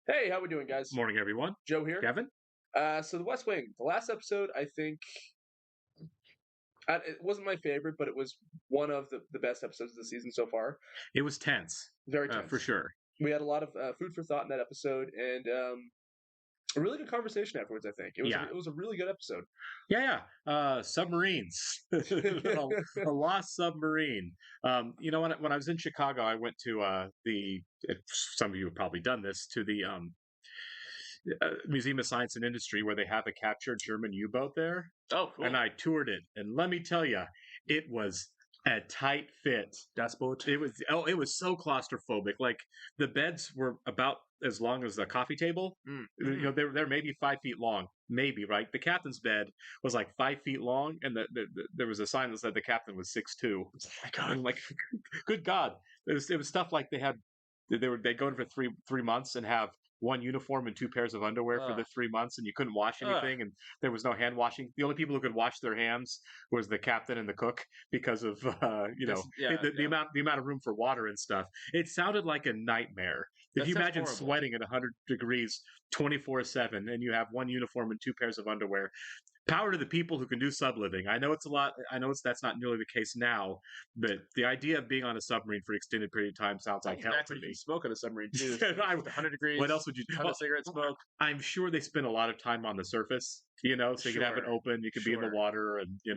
Hey, how we doing, guys? Morning, everyone. Joe here. Kevin? So the West Wing, the last episode, I think it wasn't my favorite, but it was one of the best episodes of the season so far. It was tense, Very for tense. sure. We had a lot of food for thought in that episode, and a really good conversation afterwards. I think Yeah. it was a really good episode. Submarines. A lost submarine. When I was in Chicago, I went to some of you have probably done this, to the Museum of Science and Industry, where they have a captured German U-boat there. Oh, cool. And I toured it. And let me tell you, it was a tight fit. Das Boot. It was so claustrophobic. Like, the beds were about as long as a coffee table. They're maybe 5 feet long, maybe, right? The captain's bed was like 5 feet long, and there was a sign that said the captain was 6'2". Oh my God. I'm like, good God! It was stuff like they'd go in for three months and have one uniform and two pairs of underwear for the 3 months, and you couldn't wash anything, and there was no hand washing. The only people who could wash their hands was the captain and the cook, because of the amount of room for water and stuff. It sounded like a nightmare. If you imagine horrible. sweating at 100 degrees 24/7, and you have one uniform and two pairs of underwear. Power to the people who can do subliving. I know it's a lot. I know that's not nearly the case now, but the idea of being on a submarine for an extended period of time sounds like hell to me. Smoke on a submarine too. 100 degrees. What else would you do? Ton of cigarette smoke. I'm sure they spend a lot of time on the surface, so you can have it open. You could be in the water, and you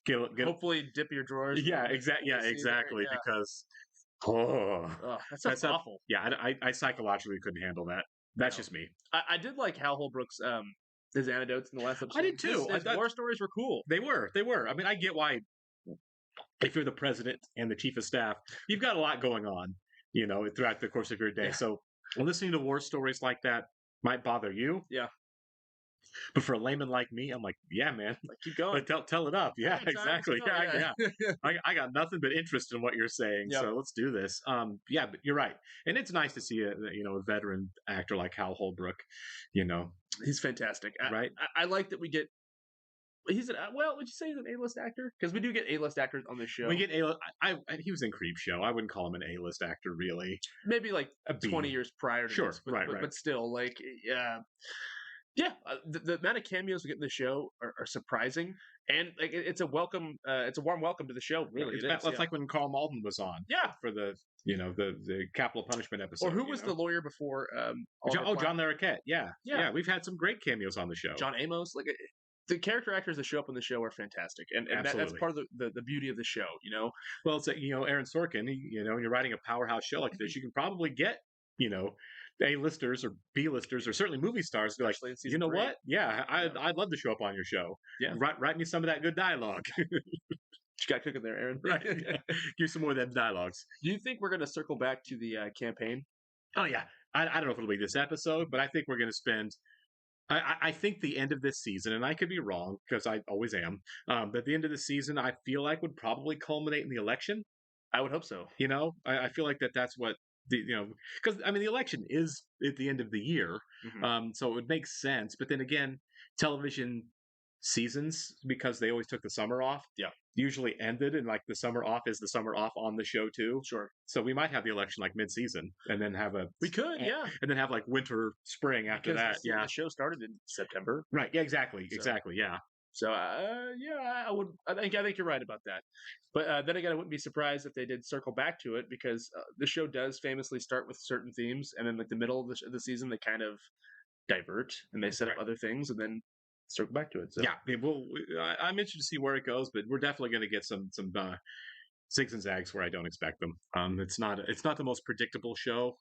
can get hopefully dip your drawers. Exactly. Yeah. Because that's awful. Yeah, I psychologically couldn't handle that. That's just me. I did like Hal Holbrook's his anecdotes in the last episode. I did too. His war stories were cool. They were. I mean, I get why, if you're the president and the chief of staff, you've got a lot going on, throughout the course of your day. Yeah. So listening to war stories like that might bother you. Yeah. But for a layman like me, I'm like, yeah, man, keep going. Tell it up. Yeah, exactly. Yeah. I got nothing but interest in what you're saying. Yep. So let's do this. But you're right, and it's nice to see a veteran actor like Hal Holbrook. He's fantastic, right? I like that we get. Would you say he's an A-list actor? Because we do get A-list actors on this show. We get he was in Creepshow. I wouldn't call him an A-list actor, really. Maybe like 20 years prior to this. Right. But still, like, the amount of cameos we get in the show are surprising, and like it's a welcome. It's a warm welcome to the show. Really, it's like when Carl Malden was on. Yeah, for the the capital punishment episode. Or who was the lawyer before? John Larroquette. Yeah. We've had some great cameos on the show. John Amos, like. The character actors that show up on the show are fantastic, and that's part of the beauty of the show, Well, it's like, Aaron Sorkin, when you're writing a powerhouse show like this, you can probably get, A-listers or B-listers or certainly movie stars to be like, you know what? Yeah, I'd love to show up on your show. Yeah, write me some of that good dialogue. You got cooking there, Aaron. Right. Give some more of them dialogues. Do you think we're going to circle back to the campaign? Oh yeah, I don't know if it'll be this episode, but I think we're going to spend. I think the end of this season, and I could be wrong because I always am, but the end of the season, I feel like would probably culminate in the election. I would hope so. I feel like that's what because the election is at the end of the year, so it would make sense. But then again, television seasons, because they always took the summer off, usually ended, and like the summer off is the summer off on the show too. Sure. So we might have the election like mid-season, and then have and then have like winter, spring after that. The show started in September. Right. Yeah. Exactly. Yeah. So I would. I think you're right about that. But then again, I wouldn't be surprised if they did circle back to it, because the show does famously start with certain themes, and then like the middle of the season they kind of divert and they set up other things, and then circle back to it. So. Yeah, I'm interested to see where it goes, but we're definitely going to get some zigs and zags where I don't expect them. It's not the most predictable show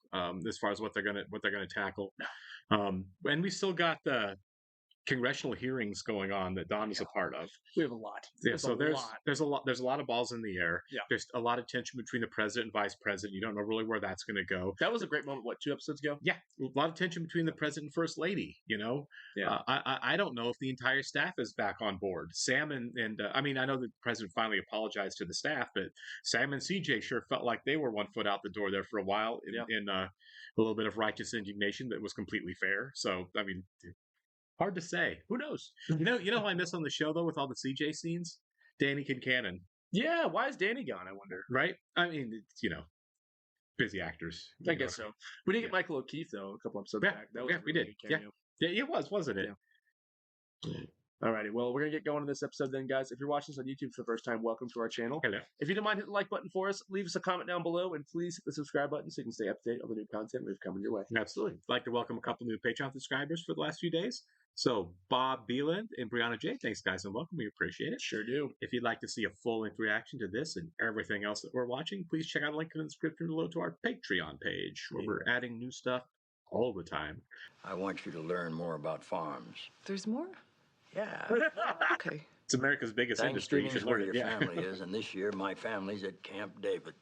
as far as what they're gonna tackle. And we still got the congressional hearings going on that Don is a part of. We have a lot. There's a lot of balls in the air. Yeah. There's a lot of tension between the president and vice president. You don't know really where that's going to go. That was a great moment. 2 episodes ago? Yeah, a lot of tension between the president and first lady. Yeah. I don't know if the entire staff is back on board. Sam and I know the president finally apologized to the staff, but Sam and CJ sure felt like they were one foot out the door there for a while in a little bit of righteous indignation that was completely fair. So hard to say. Who knows? You know who I miss on the show though, with all the CJ scenes? Danny Kincannon. Yeah, why is Danny gone? I wonder. Right? busy actors. I guess so. We did get Michael O'Keefe though a couple episodes back. That was we did. Cameo. Yeah, it was, wasn't it? Yeah. Alrighty, well, we're gonna get going in this episode then, guys. If you're watching this on YouTube for the first time, welcome to our channel. Hello. If you don't mind hitting the like button for us, leave us a comment down below, and please hit the subscribe button so you can stay up to date on the new content we've coming your way. Absolutely. I'd like to welcome a couple new Patreon subscribers for the last few days. So Bob Beeland and Brianna J, thanks guys and welcome. We appreciate it. Sure do. If you'd like to see a full-length reaction to this and everything else that we're watching, please check out a link in the description below to our Patreon page, where we're adding new stuff all the time. I want you to learn more about farms. There's more? Yeah. Okay. It's America's biggest industry. You should where learn it. your family is, and this year my family's at Camp David.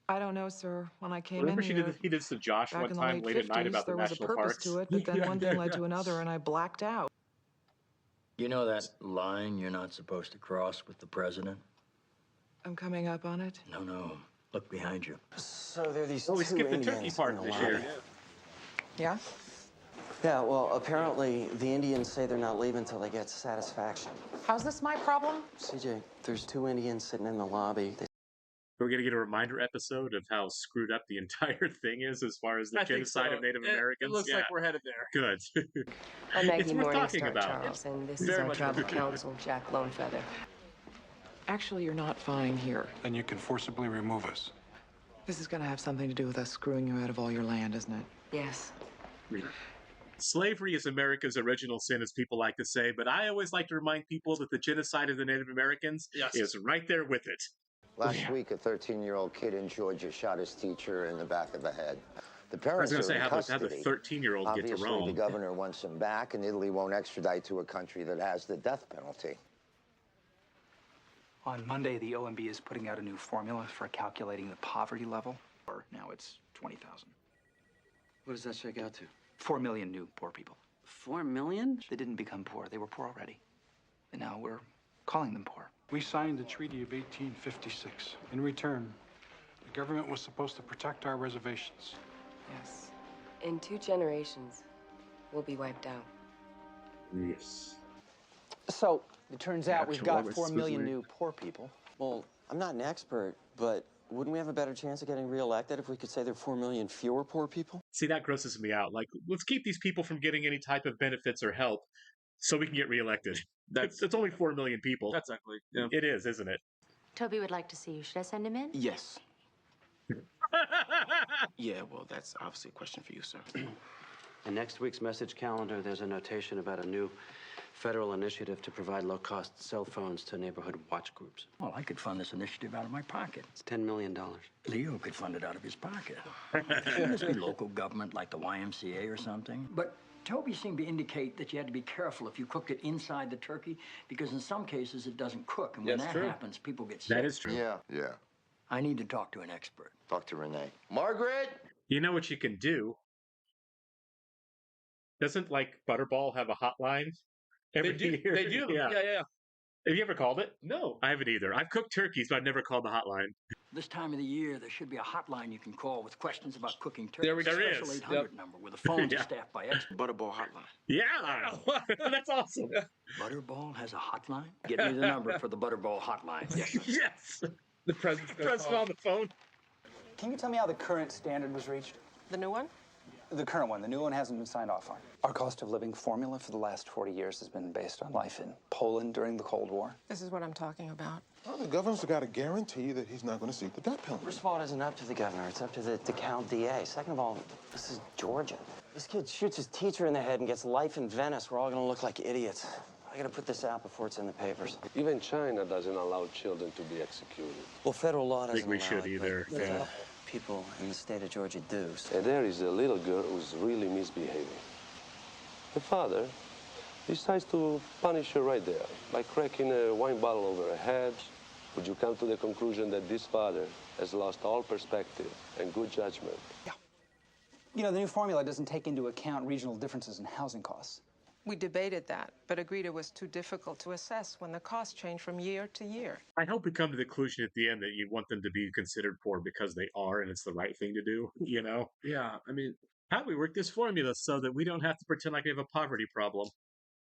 I don't know, sir. When I came Remember in he did some Josh back one in the time late late at night 50s, about the there was a national purpose parks? to it, but then one thing led to another, and I blacked out. You know that line you're not supposed to cross with the president? I'm coming up on it. No. Look behind you. So there are these Oh, we two skipped the Indians turkey part in the this lobby. year. Yeah? Yeah, well, apparently the Indians say they're not leaving until they get satisfaction. How's this my problem? CJ, there's two Indians sitting in the lobby. We're going to get a reminder episode of how screwed up the entire thing is as far as the I think genocide so. of Native Americans. It looks like we're headed there. Good. I'm Maggie It's worth talking Morningstar, about. Charles, and this is Very our much tribal worth council, Jack Lonefeather. Actually, you're not fine here. Then you can forcibly remove us. This is going to have something to do with us screwing you out of all your land, isn't it? Yes. Slavery is America's original sin, as people like to say, but I always like to remind people that the genocide of the Native Americans is right there with it. Last week, a 13-year-old kid in Georgia shot his teacher in the back of the head. The I was parents going to are say, in how custody. the 13-year-old get to Obviously, Rome? the governor wants him back, and Italy won't extradite to a country that has the death penalty. On Monday, the OMB is putting out a new formula for calculating the poverty level. Now it's 20,000. What does that shake out to? 4 million new poor people. 4 million? They didn't become poor. They were poor already. And now we're calling them poor. We signed the Treaty of 1856. In return, the government was supposed to protect our reservations. Yes. In 2 generations, we'll be wiped out. Yes. So, it turns out we've got 4 million Switzerland. new poor people. Well, I'm not an expert, but wouldn't we have a better chance of getting reelected if we could say there are 4 million fewer poor people? See, that grosses me out. Like, let's keep these people from getting any type of benefits or help so we can get reelected. It's only 4 million people. That's ugly. Yeah. It is, isn't it? Toby would like to see you. Should I send him in? Yes. Yeah, well, that's obviously a question for you, sir. In next week's message calendar, there's a notation about a new federal initiative to provide low-cost cell phones to neighborhood watch groups. Well, I could fund this initiative out of my pocket. It's $10 million. Leo could fund it out of his pocket. Shouldn't this be local government like the YMCA or something? But Toby seemed to indicate that you had to be careful if you cooked it inside the turkey, because in some cases it doesn't cook, and when That's that true. happens, people get sick. That is true. Yeah. I need to talk to an expert. Talk to Renee. Margaret! You know what you can do? Doesn't, like, Butterball have a hotline? They do. year? They do. Yeah. Yeah. Have you ever called it? No. I haven't either. I've cooked turkeys, but I've never called the hotline. This time of the year, there should be a hotline you can call with questions about cooking turkey. There we go. A There special is. 800 number where the phones Yeah. are staffed by experts. Butterball hotline. Yeah! That's awesome. Butterball has a hotline? Get me the number for the Butterball hotline. Yes, sir. Yes! The president's gonna Press it call. on the phone. Can you tell me how the current standard was reached? The new one? The current one. The new one hasn't been signed off on. Our cost of living formula for the last 40 years has been based on life in Poland during the Cold War. This is what I'm talking about. Well, the governor's got to guarantee that he's not going to seek the death penalty. First of all, it isn't up to the governor. It's up to the DeKalb DA. Second of all, this is Georgia. This kid shoots his teacher in the head and gets life in Venice. We're all going to look like idiots. I got to put this out before it's in the papers. Even China doesn't allow children to be executed. Well, federal law I doesn't think we allow should it, either. but Yeah. people in the state of Georgia do. So. And there is a little girl who's really misbehaving. The father decides to punish her right there by cracking a wine bottle over her head. Would you come to the conclusion that this father has lost all perspective and good judgment? You know, the new formula doesn't take into account regional differences in housing costs. We debated that, but agreed it was too difficult to assess when the costs change from year to year. I hope we come to the conclusion at the end that you want them to be considered poor because they are and it's the right thing to do, you know? Yeah. I mean, How do we work this formula so that we don't have to pretend like we have a poverty problem?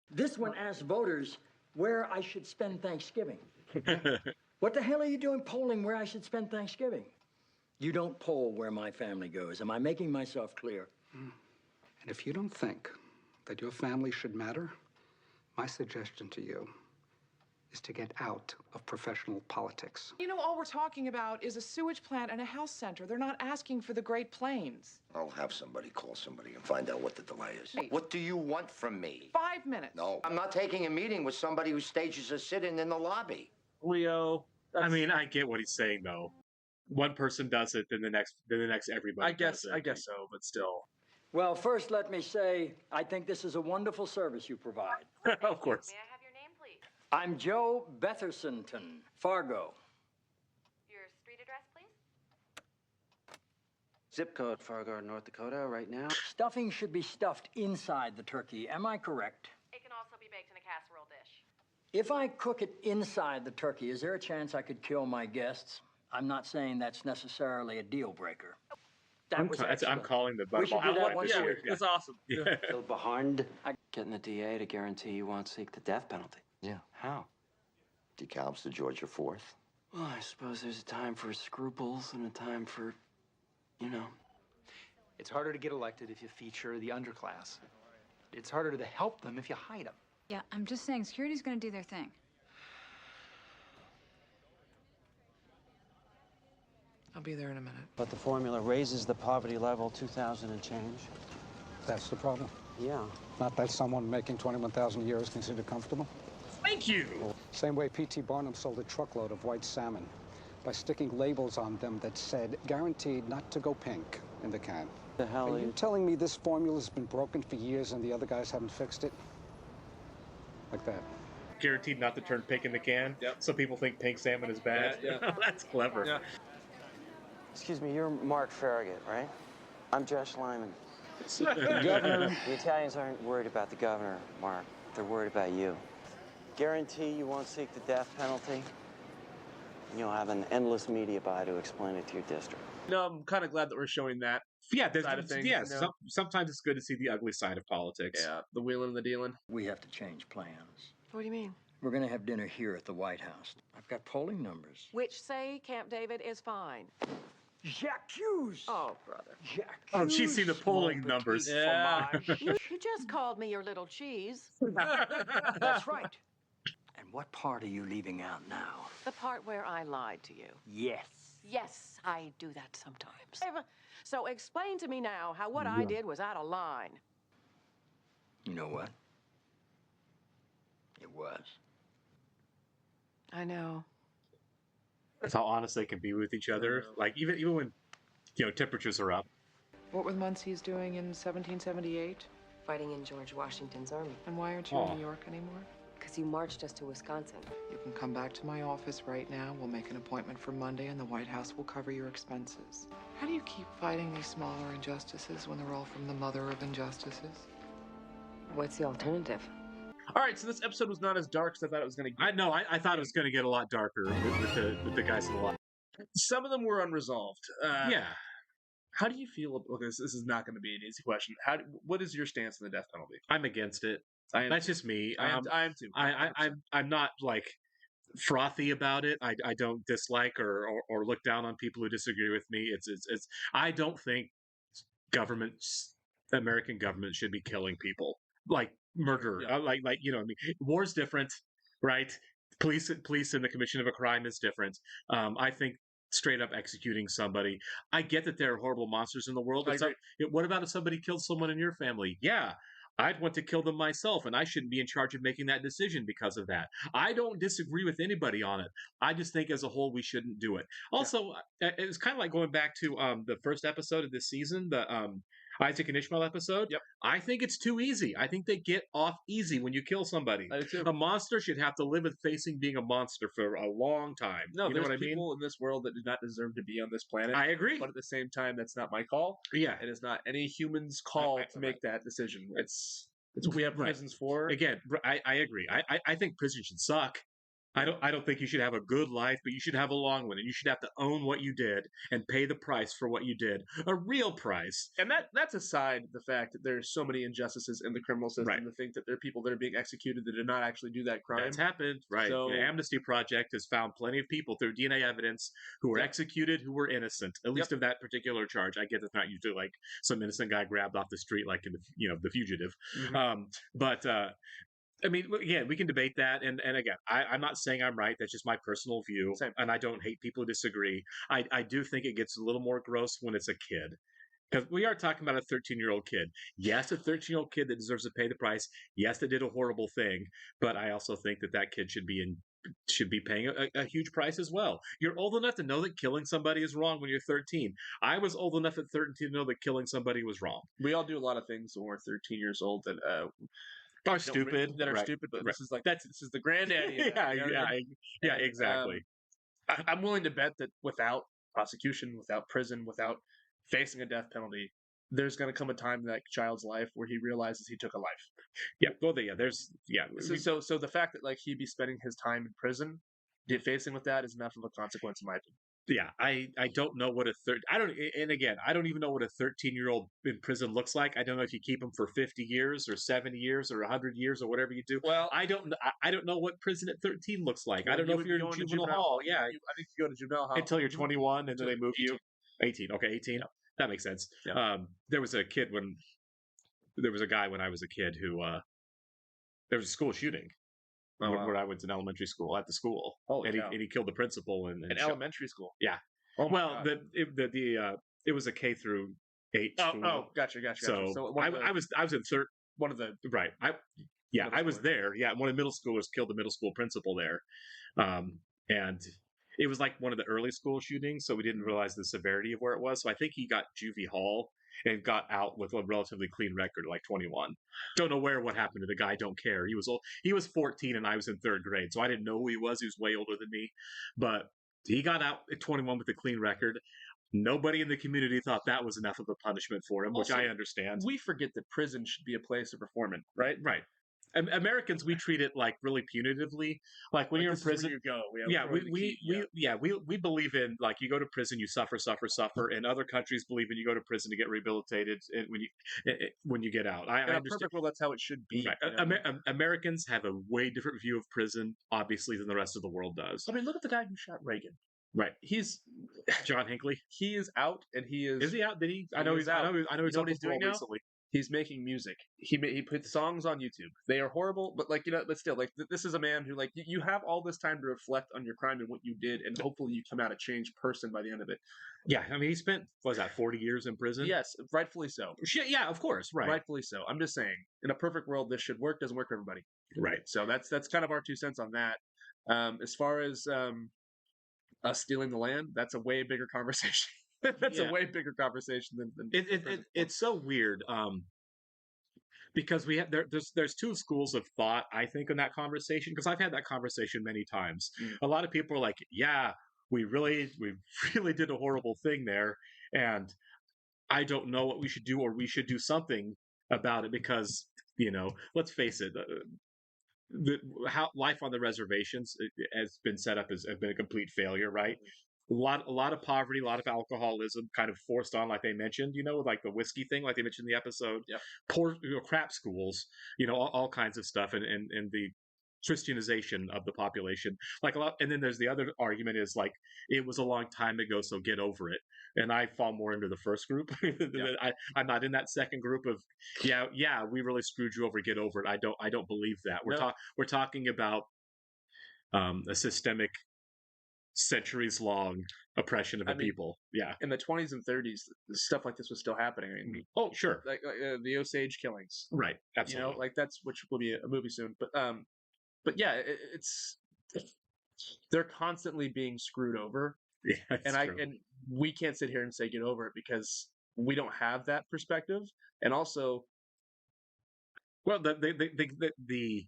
This one asks voters where I should spend Thanksgiving. What the hell are you doing polling where I should spend Thanksgiving? You don't poll where my family goes. Am I making myself clear? And if you don't think that your family should matter, my suggestion to you is to get out of professional politics. You know, all we're talking about is a sewage plant and a health center. They're not asking for the Great Plains. I'll have somebody call somebody and find out what the delay is. What do you want from me? 5 minutes. No, I'm not taking a meeting with somebody who stages a sit-in in the lobby. Leo, I mean, I get what he's saying though. One person does it, then the next everybody. I guess does so, but still. Well, first let me say, I think this is a wonderful service you provide. Of course. May I have your name, please? I'm Joe Bethersonton, Fargo. Your street address, please? Zip code, Fargo, North Dakota, right now. Stuffing should be stuffed inside the turkey. Am I correct? It can also be baked in a casserole dish. If I cook it inside the turkey, is there a chance I could kill my guests? I'm not saying that's necessarily a deal breaker. I'm calling the We should do that once a week. That's awesome. Yeah. Still behind getting the DA to guarantee you won't seek the death penalty. Yeah. How? Decalbs to Georgia 4th. Well, I suppose there's a time for scruples and a time for, you know. It's harder to get elected if you feature the underclass. It's harder to help them if you hide them. Yeah, I'm just saying, security's gonna do their thing. I'll be there in a minute. But the formula raises the poverty level 2,000 and change. That's the problem. Yeah. Not that someone making 21,000 a year is considered comfortable. Thank you. Same way P.T. Barnum sold a truckload of white salmon by sticking labels on them that said, guaranteed not to go pink in the can. The hell Are you telling me this formula's been broken for years and the other guys haven't fixed it? Like that. Guaranteed not to turn pink in the can. Yep. So people think pink salmon is bad. Yeah. That's clever. Yeah. Excuse me, you're Mark Farragut, right? I'm Josh Lyman. Governor. The Italians aren't worried about the governor, Mark. They're worried about you. Guarantee you won't seek the death penalty. And you'll have an endless media buy to explain it to your district. No, I'm kind of glad that we're showing that side of things. Yeah, you know? sometimes it's good to see the ugly side of politics. Yeah, the wheeling and the dealing. We have to change plans. What do you mean? We're going to have dinner here at the White House. I've got polling numbers. Which say Camp David is fine. Jacques Hughes. Oh, brother. Jacques Oh, she's Hughes. seen the polling numbers. Yeah. You just called me your little cheese. That's right. And what part are you leaving out now? The part where I lied to you. Yes. Yes, I do that sometimes. So explain to me now how what I did was out of line. You know what? It was. I know. That's how honest they can be with each other. Like even when temperatures are up. What were the Muncies doing in 1778? Fighting in George Washington's army. And why aren't you in New York anymore? Because you marched us to Wisconsin. You can come back to my office right now. We'll make an appointment for Monday, and the White House will cover your expenses. How do you keep fighting these smaller injustices when they're all from the mother of injustices? What's the alternative? All right, so this episode was not as dark as I thought it was going to get. I thought it was going to get a lot darker with the guys in the lot. Some of them were unresolved. Yeah. How do you feel? Okay, this is not going to be an easy question. What is your stance on the death penalty? I'm against it. That's just me. I am too. I'm not like frothy about it. I don't dislike or look down on people who disagree with me. It's I don't think American government should be killing people like murder. Yeah. Like I mean, war's different, right? Police and the commission of a crime is different. I think straight up executing somebody. I get that there are horrible monsters in the world. What about if somebody killed someone in your family? Yeah. I'd want to kill them myself, and I shouldn't be in charge of making that decision because of that. I don't disagree with anybody on it. I just think as a whole we shouldn't do it. Also, it's kind of like going back to the first episode of this season, the Isaac and Ishmael episode. Yep. I think it's too easy. I think they get off easy when you kill somebody. I do too. A monster should have to live with facing being a monster for a long time. No, you know there's what I mean? people in this world that do not deserve to be on this planet. I agree. But at the same time, that's not my call. Yeah. It is not any human's call to make that decision. It's what we have prisons for. Again, I agree. I think prison should suck. I don't think you should have a good life, but you should have a long one, and you should have to own what you did and pay the price for what you did, a real price. And that's aside the fact that there's so many injustices in the criminal system to think that there are people that are being executed that did not actually do that crime. That's happened, right? So, the Amnesty Project has found plenty of people through DNA evidence who were executed, who were innocent, at least of that particular charge. I get it's not usually like some innocent guy grabbed off the street, like in the Fugitive, but. I mean, again, we can debate that, and again, I'm not saying I'm right. That's just my personal view, and I don't hate people who disagree. I do think it gets a little more gross when it's a kid, because we are talking about a 13-year-old kid. Yes, a 13-year-old kid that deserves to pay the price. Yes, that did a horrible thing, but I also think that kid should be paying a huge price as well. You're old enough to know that killing somebody is wrong when you're 13. I was old enough at 13 to know that killing somebody was wrong. We all do a lot of things when we're 13 years old that are stupid, but this is the granddaddy. Exactly. I'm willing to bet that without prosecution, without prison, without facing a death penalty, there's going to come a time in that child's life where he realizes he took a life. Yeah, well, So the fact that he be spending his time in prison, facing with that is enough of a consequence in my opinion. Yeah, I don't know what I don't even know what a 13-year-old in prison looks like. I don't know if you keep them for 50 years or 70 years or 100 years or whatever you do. Well, I don't know what prison at 13 looks like. I don't know if you're in juvenile hall. Yeah, I think you go to juvenile hall until you're 21 and then they move 18. You 18. Okay, 18. Yeah. That makes sense. Yeah. There was a guy when I was a kid who there was a school shooting. Where I went to elementary school at the school, and he killed the principal in elementary school. Yeah. It was a K through 8 school. Oh, gotcha. So I was in third. One of the right. I was there. Yeah, one of the middle schoolers killed the middle school principal there, and it was like one of the early school shootings, so we didn't realize the severity of where it was. So I think he got juvie hall and got out with a relatively clean record, like 21. Don't know what happened to the guy. Don't care. He was old. He was 14 and I was in third grade, so I didn't know who he was. He was way older than me, but he got out at 21 with a clean record. Nobody in the community thought that was enough of a punishment for him, which I understand. We forget that prison should be a place of performance, right? Right. Americans, we treat it like really punitively. Like when you're in prison, you go. We believe in like you go to prison, you suffer, and other countries believe in you go to prison to get rehabilitated when you get out. I understand. Perfect world, that's how it should be. Right. Americans have a way different view of prison, obviously, than the rest of the world does. I mean, look at the guy who shot Reagan. Right. He's John Hinckley. He is out, and he is. Is he out? Did he? I know he's out. I know he's what he's doing now. Recently. He's making music. He put songs on YouTube. They are horrible, but but still, this is a man who you have all this time to reflect on your crime and what you did, and hopefully you come out a changed person by the end of it. Yeah, I mean he spent 40 years in prison. Yes, rightfully so. Yeah, of course, right. Rightfully so. I'm just saying, in a perfect world, this should work. Doesn't work for everybody. Right. So that's kind of our 2 cents on that. As far as us stealing the land, that's a way bigger conversation. That's a way bigger conversation than it's so weird because we have there's 2 schools of thought, I think, in that conversation, because I've had that conversation many times. A lot of people are like, yeah, we really did a horrible thing there, and I don't know what we should do, or we should do something about it, because let's face it, how life on the reservations has been set up has been a complete failure, right? A lot of poverty, a lot of alcoholism, kind of forced on, like they mentioned, like the whiskey thing, like they mentioned in the episode. Yeah. Poor, crap schools, all kinds of stuff, and the Christianization of the population, like a lot. And then there's the other argument is like it was a long time ago, so get over it. And I fall more into the first group. I'm not in that second group of we really screwed you over, get over it. I don't believe that. We're talking about a systemic, centuries-long oppression of the people. Yeah, in the 20s and 30s, stuff like this was still happening. I mean, oh, sure, like the Osage killings, right? Absolutely. That's which will be a movie soon. But yeah, they're constantly being screwed over. Yeah, and we can't sit here and say get over it because we don't have that perspective. And also, well, the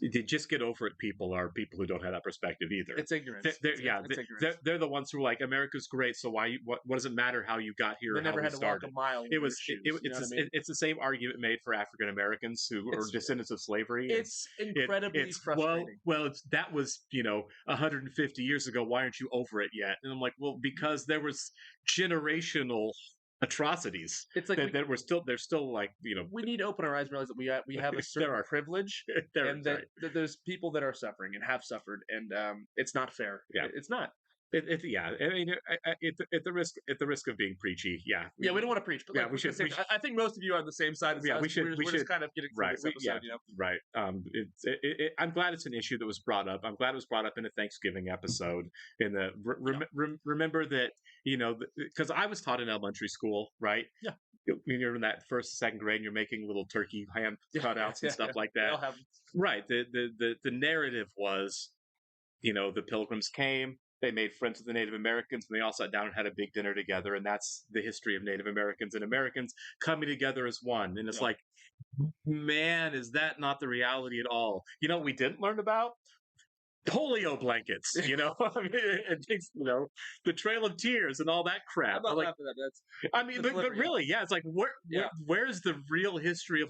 the just get over it people are people who don't have that perspective either. It's ignorance. It's ignorance. They're the ones who are like, America's great, so what does it matter how you got here? They or never how had we to walk started? a mile. It's the same argument made for African Americans who are descendants of slavery. It's incredibly frustrating. That was 150 years ago. Why aren't you over it yet? And I'm like, well, because there was generational atrocities. It's like they're still like we need to open our eyes and realize that we have a certain privilege, and that there's people that are suffering and have suffered, and it's not fair. Yeah, it's not. I mean, at the risk of being preachy, we don't want to preach, but we should. I think most of you are on the same side. We should. We're just kind of getting through this episode, Right. I'm glad it's an issue that was brought up. I'm glad it was brought up in a Thanksgiving episode. In the remember that because I was taught in elementary school, right? Yeah. When you're in that first, second grade, and you're making little turkey ham cutouts and stuff like that. Right. The narrative was, the Pilgrims came. They made friends with the Native Americans, and they all sat down and had a big dinner together. And that's the history of Native Americans and Americans coming together as one. And it's like, man, is that not the reality at all? You know what we didn't learn about? Polio blankets, I mean, the Trail of Tears and all that crap. I'm not laughing at that. But really, it's like where's the real history of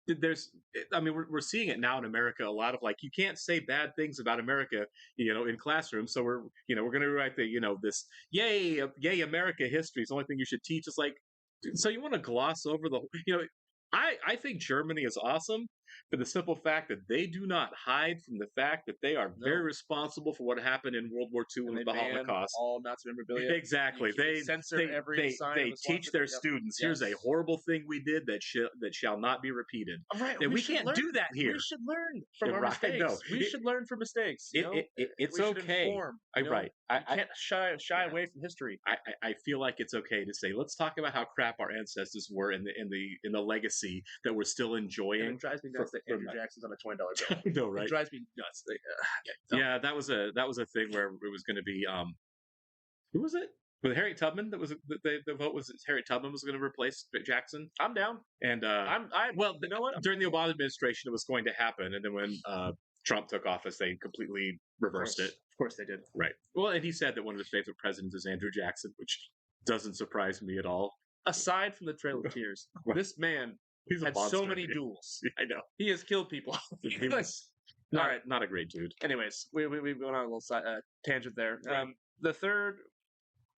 there's, I mean, we're seeing it now in America. A lot of you can't say bad things about America, in classrooms. So we're going to write this yay America history is the only thing you should teach. It's like, so you want to gloss over I think Germany is awesome for the simple fact that they do not hide from the fact that they are very responsible for what happened in World War II and the Holocaust. All Nazi memorabilia. Exactly. They teach their students, here's a horrible thing we did that shall not be repeated. Right. And we can't do that here. We should learn from our mistakes. No, we should learn from mistakes. It's we okay. Inform, right. I can't shy away from history. I feel like it's okay to say, let's talk about how crap our ancestors were in the legacy that we're still enjoying. And it drives me nuts that Andrew Jackson's on a $20 bill. I know, right? It drives me nuts. That was a thing where it was going to be who was it? With Harriet Tubman, that was the vote was Harriet Tubman was going to replace Jackson. I'm down, and you know what? During the Obama administration, it was going to happen, and then when Trump took office, they completely reversed it. Of course, they did. Right. Well, and he said that one of his favorite presidents is Andrew Jackson, which doesn't surprise me at all. Aside from the Trail of Tears, this man had so many duels. I know. He has killed people. He was not a great dude. Anyways, we've gone on a little tangent there. Right. The third,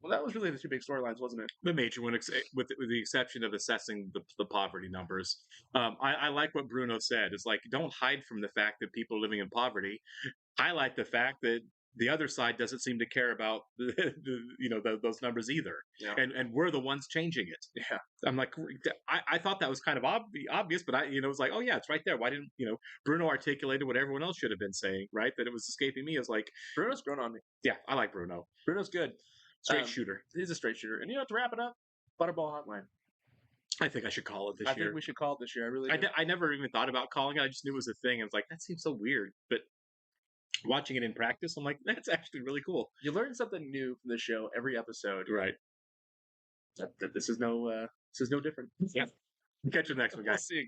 that was really the two big storylines, wasn't it? The major one, with the exception of assessing the poverty numbers. I like what Bruno said. It's like, don't hide from the fact that people are living in poverty. Highlight the fact that the other side doesn't seem to care about those numbers either, and we're the ones changing it. Yeah, I'm like, I thought that was kind of obvious, but it was like, oh yeah, it's right there. Why didn't Bruno articulated what everyone else should have been saying, right? That it was escaping me. As like, Bruno's grown on me. Yeah, I like Bruno. Bruno's good, straight shooter. He's a straight shooter, and to wrap it up, Butterball Hotline. I think I should call it this year. I think we should call it this year. I really do. I never even thought about calling it. I just knew it was a thing. I was like, that seems so weird, but watching it in practice, I'm like, that's actually really cool. You learn something new from the show every episode. Right. This is no different. Yeah. Catch you next one, guys. We'll see you.